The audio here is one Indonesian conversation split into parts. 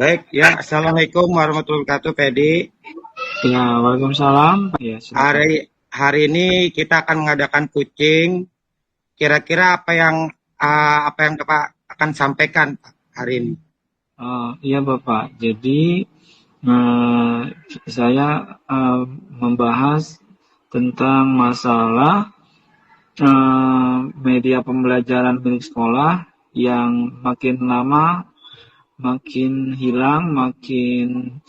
Baik, ya. Assalamualaikum warahmatullahi wabarakatuh, Pedi. Ya, Waalaikumsalam. Ya, silakan. Hari hari ini kita akan mengadakan kucing. Kira-kira apa yang Bapak akan sampaikan Pak, hari ini? Iya Bapak, jadi eh, saya membahas tentang masalah media pembelajaran milik sekolah yang makin lama makin hilang, makin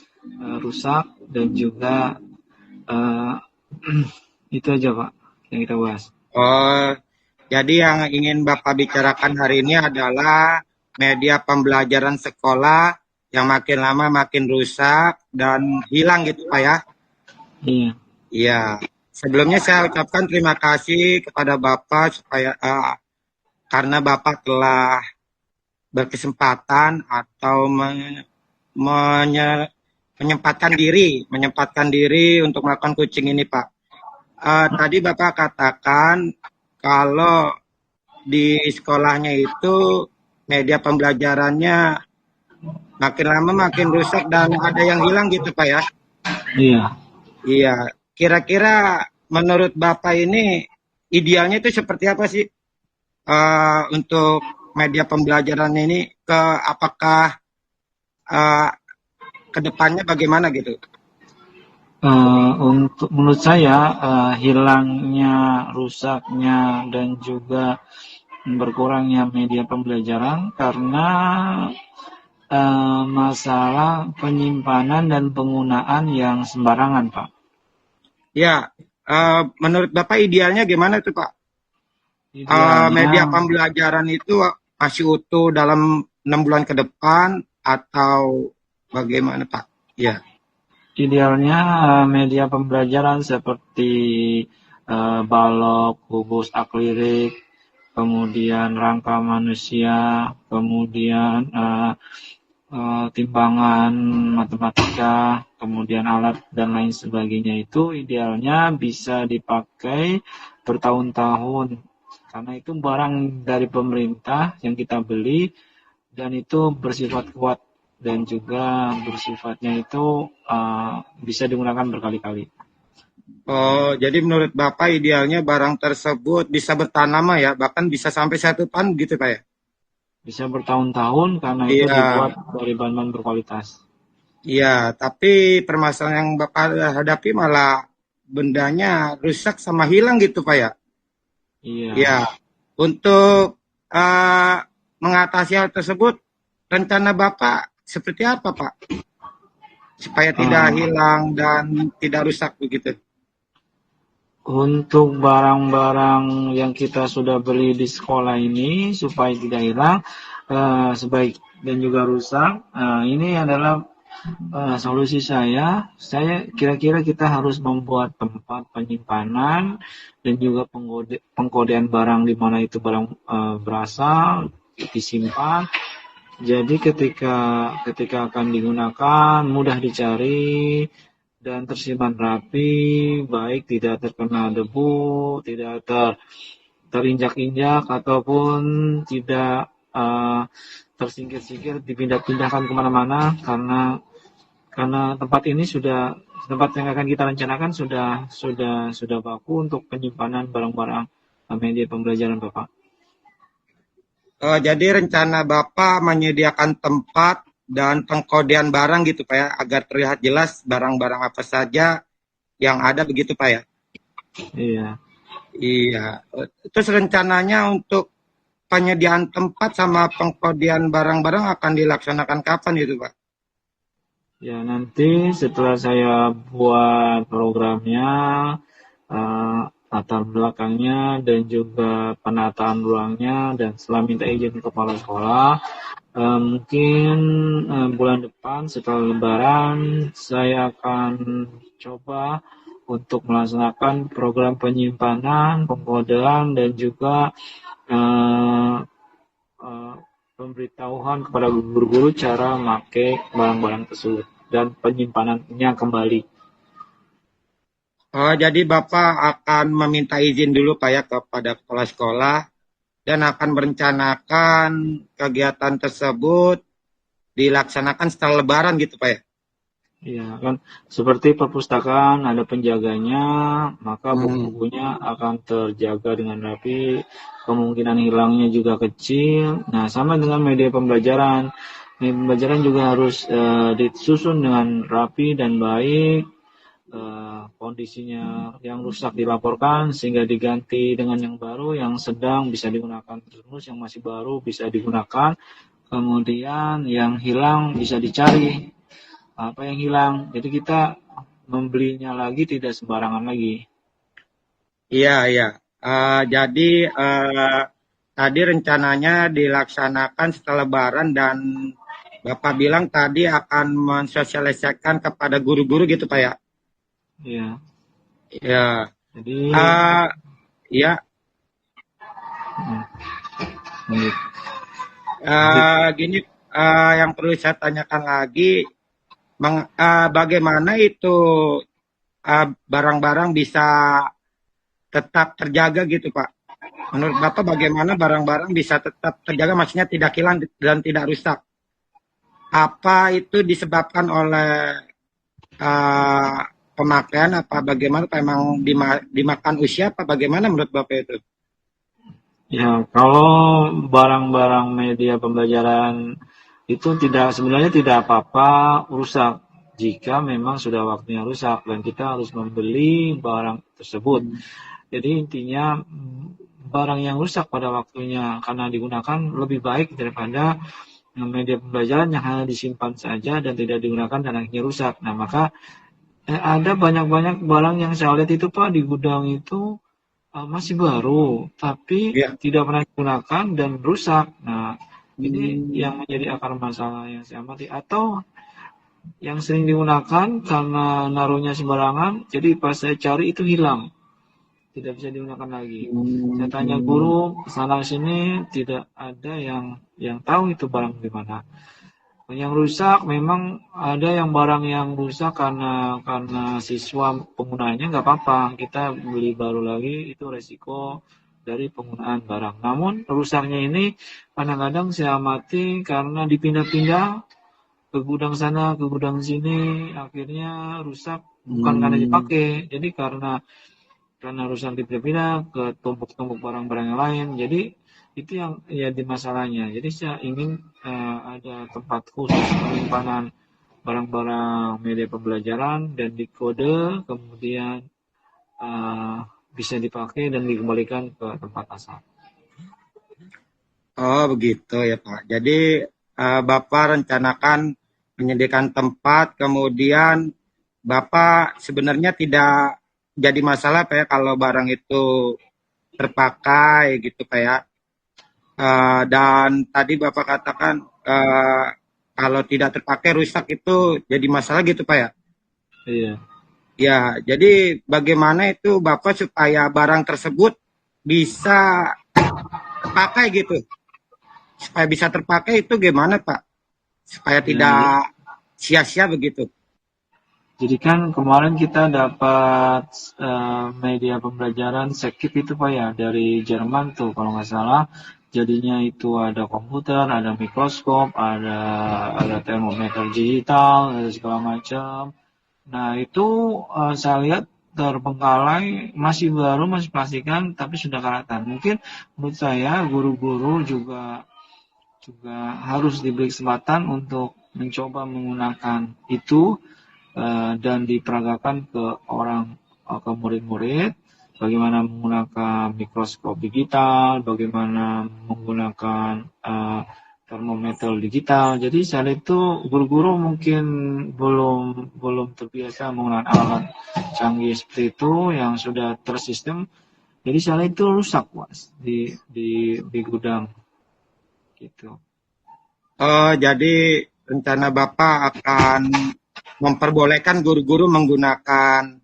rusak dan juga eh, itu aja Pak yang kita bahas. Oh, jadi yang ingin Bapak bicarakan hari ini adalah media pembelajaran sekolah yang makin lama makin rusak dan hilang gitu Pak ya. Iya, Iya. Sebelumnya saya ucapkan terima kasih kepada Bapak karena Bapak telah berkesempatan atau menye- menyempatkan diri untuk melakukan coaching ini, Pak. Tadi Bapak katakan kalau di sekolahnya itu media pembelajarannya makin lama makin rusak dan ada yang hilang gitu, Pak ya. iya. Iya. Kira-kira menurut Bapak ini idealnya itu seperti apa sih untuk media pembelajaran ini? Apakah eh, ke depannya bagaimana gitu? Untuk menurut saya hilangnya, rusaknya dan juga berkurangnya media pembelajaran karena masalah penyimpanan dan penggunaan yang sembarangan, Pak. Ya, menurut Bapak idealnya gimana tuh Pak? Idealnya, Media pembelajaran itu masih utuh dalam 6 bulan ke depan atau bagaimana Pak? Ya, idealnya media pembelajaran seperti balok, kubus akrilik, kemudian rangka manusia, kemudian timbangan matematika, kemudian alat dan lain sebagainya itu idealnya bisa dipakai bertahun-tahun karena itu barang dari pemerintah yang kita beli dan itu bersifat kuat dan juga bersifatnya itu bisa digunakan berkali-kali. oh jadi menurut Bapak idealnya barang tersebut bisa bertahan lama ya, bahkan bisa sampai 1 tahun gitu Pak ya? Bisa bertahun-tahun karena itu Iya, dibuat dari bahan-bahan berkualitas. iya, tapi permasalahan yang Bapak hadapi malah bendanya rusak sama hilang gitu Pak ya? Iya. Ya, untuk eh, mengatasi hal tersebut, rencana Bapak seperti apa, Pak? Supaya tidak Eh, hilang dan tidak rusak begitu. Untuk barang-barang yang kita sudah beli di sekolah ini supaya tidak hilang, sebaik dan juga rusak, ini adalah solusi saya. Saya kira-kira kita harus membuat tempat penyimpanan dan juga pengkodean barang di mana itu barang berasal, disimpan. Jadi ketika akan digunakan mudah dicari dan tersimpan rapi, baik tidak terkena debu, tidak terinjak-injak ataupun tidak tersingkir-singkir dipindah-pindahkan kemana-mana karena tempat yang akan kita rencanakan sudah baku untuk penyimpanan barang-barang media pembelajaran Bapak. Jadi rencana Bapak menyediakan tempat dan pengkodean barang gitu, Pak ya, agar terlihat jelas barang-barang apa saja yang ada begitu, Pak ya. Iya. Iya. Terus rencananya untuk penyediaan tempat sama pengkodean barang-barang akan dilaksanakan kapan itu, Pak? Ya, nanti setelah saya buat programnya, eh, latar belakangnya, dan juga penataan ruangnya, dan setelah minta izin kepala sekolah, mungkin bulan depan setelah Lebaran, saya akan coba untuk melaksanakan program penyimpanan, pengkodean, dan juga eh, eh, pemberitahuan kepada guru-guru cara memakai barang-barang tersebut dan penyimpanannya kembali. Oh, jadi Bapak akan meminta izin dulu Pak ya kepada kepala sekolah dan akan merencanakan kegiatan tersebut dilaksanakan setelah Lebaran gitu Pak ya? Iya, kan seperti perpustakaan ada penjaganya, maka Hmm. buku-bukunya akan terjaga dengan rapi, kemungkinan hilangnya juga kecil. Nah, sama dengan media pembelajaran. Media pembelajaran juga harus disusun dengan rapi dan baik, kondisinya yang rusak dilaporkan sehingga diganti dengan yang baru, yang sedang bisa digunakan terus, yang masih baru bisa digunakan, kemudian yang hilang bisa dicari apa yang hilang. Jadi kita membelinya lagi tidak sembarangan lagi. Iya, iya. Jadi tadi rencananya dilaksanakan setelah Lebaran dan Bapak bilang tadi akan mensosialisasikan kepada guru-guru gitu Pak ya? Iya. Ya, Jadi ya, hmm, gini yang perlu saya tanyakan lagi, bagaimana itu barang-barang bisa tetap terjaga gitu Pak? Menurut Bapak bagaimana barang-barang bisa tetap terjaga, maksudnya tidak hilang dan tidak rusak? Apa itu disebabkan oleh uh, pemakaian apa bagaimana? Apa emang dimakan usia apa bagaimana menurut Bapak itu? ya kalau barang-barang media pembelajaran itu sebenarnya tidak apa-apa rusak jika memang sudah waktunya rusak dan kita harus membeli barang tersebut. Jadi intinya barang yang rusak pada waktunya karena digunakan lebih baik daripada media pembelajaran yang hanya disimpan saja dan tidak digunakan dan akhirnya rusak. Nah, maka ada banyak-banyak barang yang saya lihat itu Pak di gudang itu masih baru, tapi Ya. tidak pernah digunakan dan rusak. Nah, ini Hmm. yang menjadi akar masalah yang saya amati. Atau yang sering digunakan karena naruhnya sembarangan, jadi pas saya cari itu hilang, tidak bisa digunakan lagi. Saya tanya Hmm. guru sana sini tidak ada yang tahu itu barang di mana. Yang rusak memang ada yang barang yang rusak karena siswa penggunanya nggak apa-apa, kita beli baru lagi itu resiko dari penggunaan barang. Namun rusaknya ini kadang-kadang saya amati karena dipindah-pindah ke gudang sana ke gudang sini, akhirnya rusak bukan karena Hmm. dipakai, jadi karena rusak dipindah-pindah ke tumpuk-tumpuk barang-barang yang lain. Jadi itu yang jadi masalahnya. Jadi saya ingin ada tempat khusus penyimpanan barang-barang media pembelajaran dan dikode, kemudian uh, bisa dipakai dan dikembalikan ke tempat asal. Oh begitu ya Pak. Jadi Bapak rencanakan menyediakan tempat, kemudian Bapak sebenarnya tidak jadi masalah Pak ya kalau barang itu terpakai gitu Pak ya. Dan tadi Bapak katakan kalau tidak terpakai rusak itu jadi masalah gitu Pak ya. Iya. Ya, jadi bagaimana itu Bapak supaya barang tersebut bisa terpakai gitu. Supaya bisa terpakai itu gimana Pak? Supaya Ya, tidak sia-sia begitu. jadi kan kemarin kita dapat media pembelajaran Sekip itu Pak ya dari Jerman tuh kalau nggak salah. Jadinya itu ada komputer, ada mikroskop, ada termometer digital, ada segala macam. Nah itu saya lihat terbengkalai, masih baru, masih plastikan, tapi sudah karatan. Mungkin menurut saya guru-guru juga juga harus diberi kesempatan untuk mencoba menggunakan itu dan diperagakan ke ke murid-murid, bagaimana menggunakan mikroskop digital, bagaimana menggunakan termometer digital. Jadi saat itu guru-guru mungkin belum belum terbiasa menggunakan alat canggih seperti itu yang sudah tersistem. Jadi saat itu rusak Mas di gudang gitu. Oh, jadi rencana Bapak akan memperbolehkan guru-guru menggunakan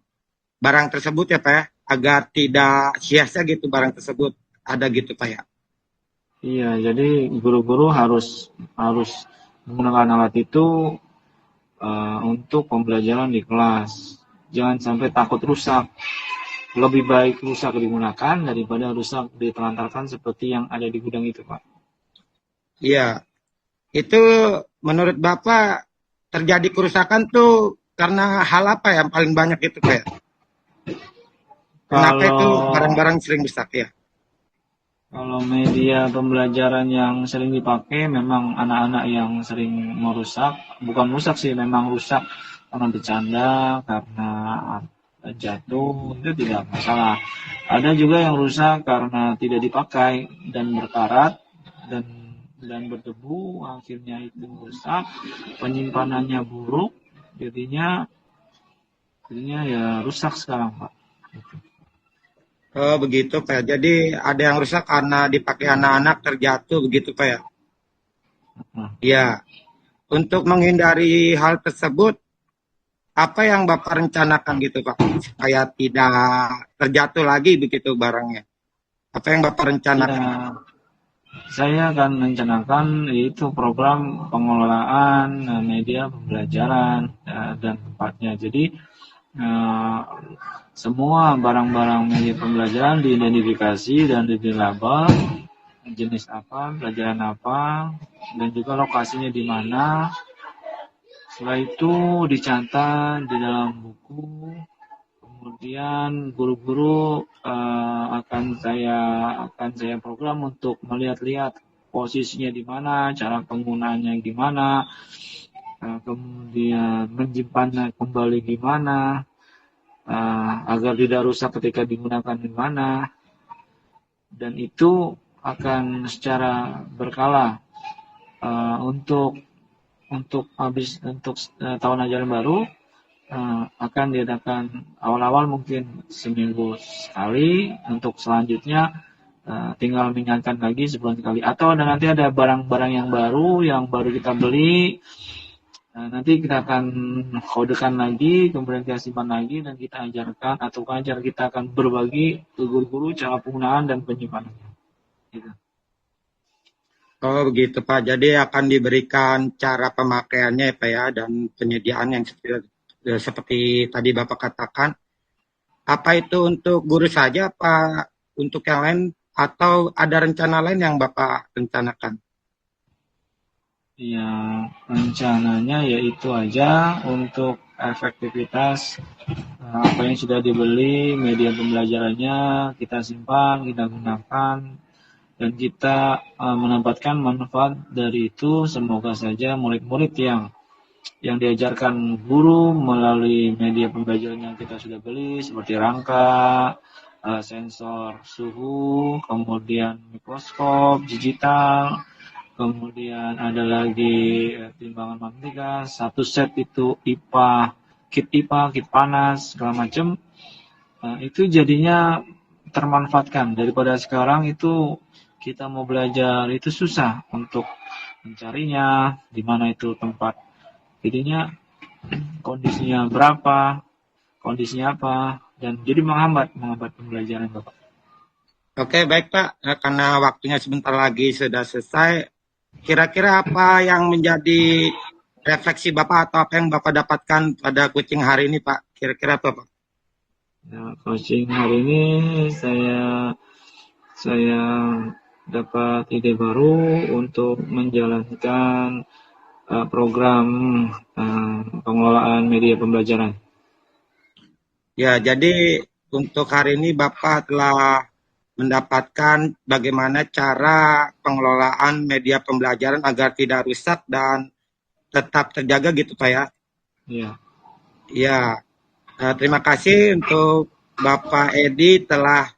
barang tersebut ya Pak ya, agar tidak sia-sia gitu barang tersebut ada gitu Pak ya. Iya, jadi guru-guru harus harus menggunakan alat itu untuk pembelajaran di kelas. Jangan sampai takut rusak. Lebih baik rusak digunakan daripada rusak ditelantarkan seperti yang ada di gudang itu, Pak. Iya. Itu menurut Bapak terjadi kerusakan tuh karena hal apa yang paling banyak itu Pak ya? Kenapa itu Kalau barang-barang sering rusak ya? Kalau media pembelajaran yang sering dipakai memang anak-anak yang sering merusak, bukan rusak sih, memang rusak karena bercanda, karena jatuh, itu tidak masalah. Ada juga yang rusak karena tidak dipakai dan berkarat dan berdebu, akhirnya itu rusak, penyimpanannya buruk, jadinya ya rusak sekarang, Pak. Oh begitu Pak ya. Jadi ada yang rusak karena dipakai anak-anak terjatuh begitu Pak ya? Nah, Ya, untuk menghindari hal tersebut, apa yang Bapak rencanakan gitu Pak? Supaya tidak terjatuh lagi begitu barangnya. Apa yang Bapak rencanakan? ya, saya akan merencanakan itu program pengelolaan media pembelajaran dan tempatnya. Jadi eh, semua barang-barang media pembelajaran diidentifikasi dan dilabel jenis apa, pelajaran apa, dan juga lokasinya di mana. Setelah itu dicatat di dalam buku. Kemudian guru-guru akan saya program untuk melihat-lihat posisinya di mana, cara penggunaannya gimana, kemudian menyimpannya kembali gimana, agar tidak rusak ketika digunakan gimana, dan itu akan secara berkala untuk tahun ajaran baru. Akan diadakan awal-awal mungkin seminggu sekali, untuk selanjutnya tinggal mengingatkan lagi sebulan sekali, atau nanti ada barang-barang yang baru kita beli, nanti kita akan kodekan lagi, kemudian kita simpan lagi, dan kita ajarkan atau kita akan berbagi ke guru-guru cara penggunaan dan penyimpanannya gitu. Oh begitu Pak. Jadi akan diberikan cara pemakaiannya ya Pak ya dan penyediaan yang seperti tadi Bapak katakan. Apa itu untuk guru saja, apa untuk yang lain atau ada rencana lain yang Bapak rencanakan? Ya, rencananya yaitu aja untuk efektivitas apa yang sudah dibeli, media pembelajarannya kita simpan, kita gunakan, dan kita menempatkan manfaat dari itu. Semoga saja murid-murid yang diajarkan guru melalui media pembelajaran yang kita sudah beli, seperti rangka, sensor suhu, kemudian mikroskop digital, kemudian ada lagi timbangan matematika, satu set itu IPA, kit panas, segala macam. Itu jadinya termanfaatkan, daripada sekarang itu kita mau belajar itu susah untuk mencarinya, di mana itu tempat. Jadinya kondisinya berapa, kondisinya apa, dan jadi menghambat pembelajaran Bapak. Oke, baik Pak. Karena waktunya sebentar lagi sudah selesai, kira-kira apa yang menjadi refleksi Bapak atau apa yang Bapak dapatkan pada coaching hari ini Pak? Kira-kira apa Pak? Ya, coaching hari ini saya dapat ide baru untuk menjalankan program pengelolaan media pembelajaran. Ya, jadi untuk hari ini Bapak telah mendapatkan bagaimana cara pengelolaan media pembelajaran agar tidak rusak dan tetap terjaga gitu Pak ya. Ya, Ya, terima kasih untuk Bapak Edi telah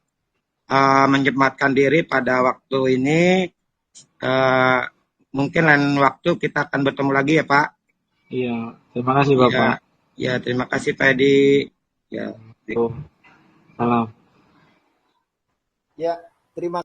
menyempatkan diri pada waktu ini. Uh, Mungkin lain waktu kita akan bertemu lagi ya Pak. iya. Terima kasih Ya, Bapak. ya terima kasih Pak Edi. Ya. Salam. Ya, terima